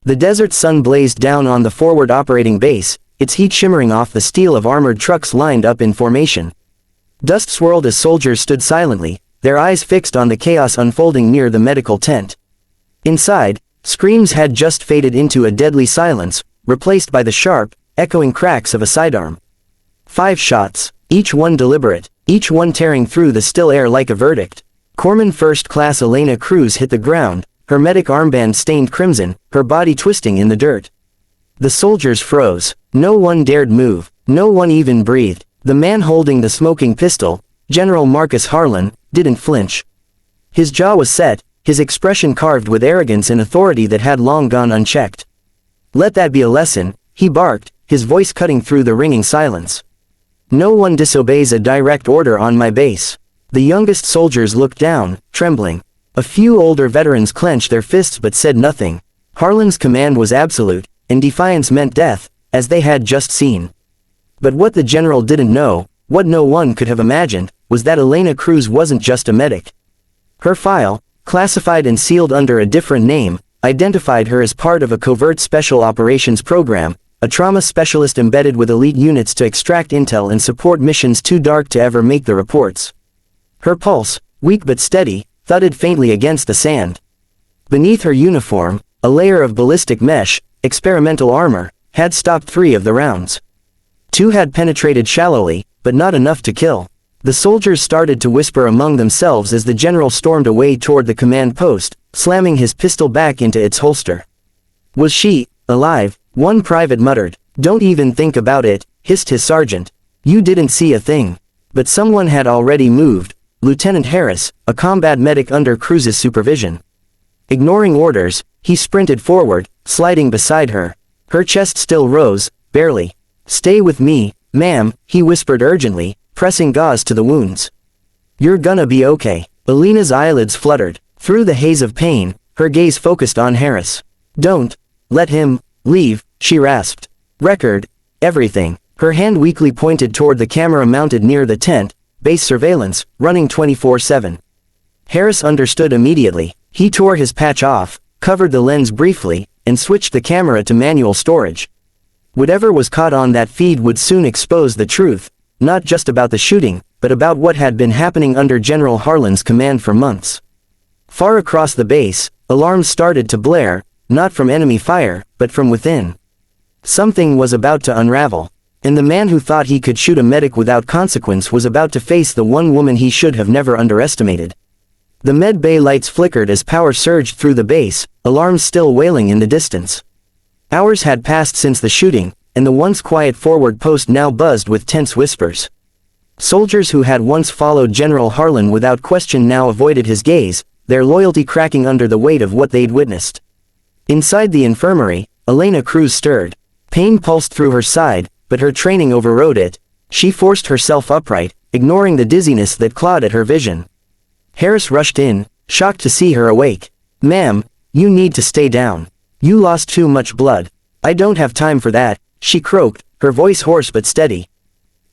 The desert sun blazed down on the forward operating base, its heat shimmering off the steel of armored trucks lined up in formation. Dust swirled as soldiers stood silently, their eyes fixed on the chaos unfolding near the medical tent. Inside, screams had just faded into a deadly silence, replaced by the sharp, echoing cracks of a sidearm. 5 shots, each one deliberate, each one tearing through the still air like a verdict. Corpsman First Class Elena Cruz hit the ground, her medic armband stained crimson, her body twisting in the dirt. The soldiers froze. No one dared move. No one even breathed. The man holding the smoking pistol, General Marcus Harlan, didn't flinch. His jaw was set, his expression carved with arrogance and authority that had long gone unchecked. "Let that be a lesson," he barked, his voice cutting through the ringing silence. "No one disobeys a direct order on my base." The youngest soldiers looked down, trembling. A few older veterans clenched their fists but said nothing. Harlan's command was absolute, and defiance meant death, as they had just seen. But what the general didn't know, what no one could have imagined, was that Elena Cruz wasn't just a medic. Her file, classified and sealed under a different name, identified her as part of a covert special operations program, a trauma specialist embedded with elite units to extract intel and support missions too dark to ever make the reports. Her pulse, weak but steady, thudded faintly against the sand. Beneath her uniform, a layer of ballistic mesh, experimental armor, had stopped 3 of the rounds. 2 had penetrated shallowly, but not enough to kill. The soldiers started to whisper among themselves as the general stormed away toward the command post, slamming his pistol back into its holster. "Was she alive?" one private muttered. "Don't even think about it," hissed his sergeant. "You didn't see a thing." But someone had already moved. Lieutenant Harris, a combat medic under Cruz's supervision. Ignoring orders, he sprinted forward, sliding beside her. Her chest still rose, barely. "Stay with me, ma'am," he whispered urgently, pressing gauze to the wounds. "You're gonna be okay." Elena's eyelids fluttered. Through the haze of pain, her gaze focused on Harris. "Don't let him leave," she rasped. "Record everything." Her hand weakly pointed toward the camera mounted near the tent, base surveillance, running 24/7. Harris understood immediately. He tore his patch off, covered the lens briefly, and switched the camera to manual storage. Whatever was caught on that feed would soon expose the truth, not just about the shooting, but about what had been happening under General Harlan's command for months. Far across the base, alarms started to blare, not from enemy fire, but from within. Something was about to unravel. And the man who thought he could shoot a medic without consequence was about to face the one woman he should have never underestimated. The med bay lights flickered as power surged through the base, alarms still wailing in the distance. Hours had passed since the shooting, and the once quiet forward post now buzzed with tense whispers. Soldiers who had once followed General Harlan without question now avoided his gaze, their loyalty cracking under the weight of what they'd witnessed. Inside the infirmary, Elena Cruz stirred. Pain pulsed through her side, but her training overrode it. She forced herself upright, ignoring the dizziness that clawed at her vision. Harris rushed in, shocked to see her awake. "Ma'am, you need to stay down. You lost too much blood." "I don't have time for that," she croaked, her voice hoarse but steady.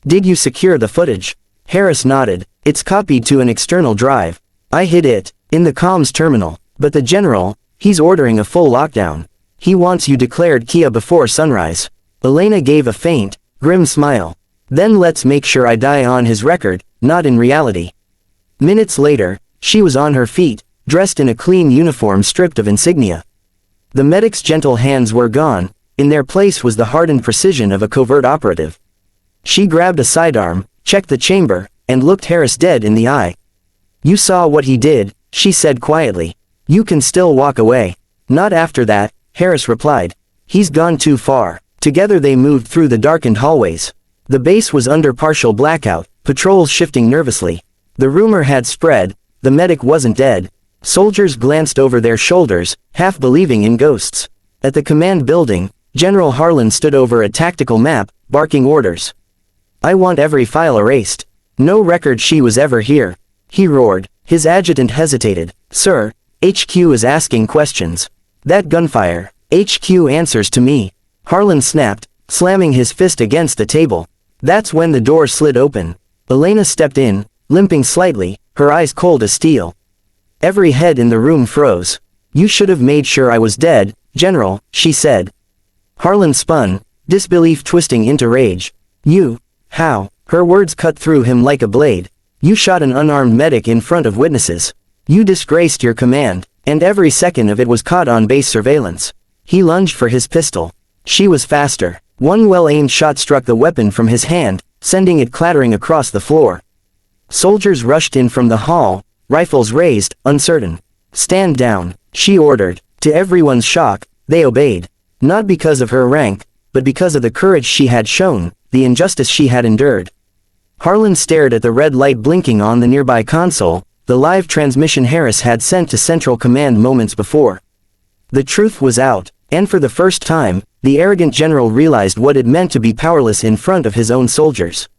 "Did you secure the footage?" Harris nodded. "It's copied to an external drive. I hid it in the comms terminal. But the general, he's ordering a full lockdown. He wants you declared Kia before sunrise." Elena gave a faint, grim smile. "Then let's make sure I die on his record, not in reality." Minutes later, she was on her feet, dressed in a clean uniform stripped of insignia. The medic's gentle hands were gone, in their place was the hardened precision of a covert operative. She grabbed a sidearm, checked the chamber, and looked Harris dead in the eye. "You saw what he did," she said quietly. "You can still walk away." "Not after that," Harris replied. "He's gone too far." Together they moved through the darkened hallways. The base was under partial blackout, patrols shifting nervously. The rumor had spread, the medic wasn't dead. Soldiers glanced over their shoulders, half believing in ghosts. At the command building, General Harlan stood over a tactical map, barking orders. "I want every file erased. No record she was ever here," he roared. His adjutant hesitated. "Sir, HQ is asking questions." "That gunfire, HQ answers to me," Harlan snapped, slamming his fist against the table. That's when the door slid open. Elena stepped in, limping slightly, her eyes cold as steel. Every head in the room froze. "You should have made sure I was dead," "General," she said. Harlan spun, disbelief twisting into rage. "You? How?" Her words cut through him like a blade. "You shot an unarmed medic in front of witnesses. You disgraced your command, and every second of it was caught on base surveillance." He lunged for his pistol. She was faster. One well-aimed shot struck the weapon from his hand, sending it clattering across the floor. Soldiers rushed in from the hall, rifles raised, uncertain. "Stand down," she ordered. To everyone's shock, they obeyed. Not because of her rank, but because of the courage she had shown, the injustice she had endured. Harlan stared at the red light blinking on the nearby console, the live transmission Harris had sent to Central Command moments before. The truth was out, and for the first time, the arrogant general realized what it meant to be powerless in front of his own soldiers.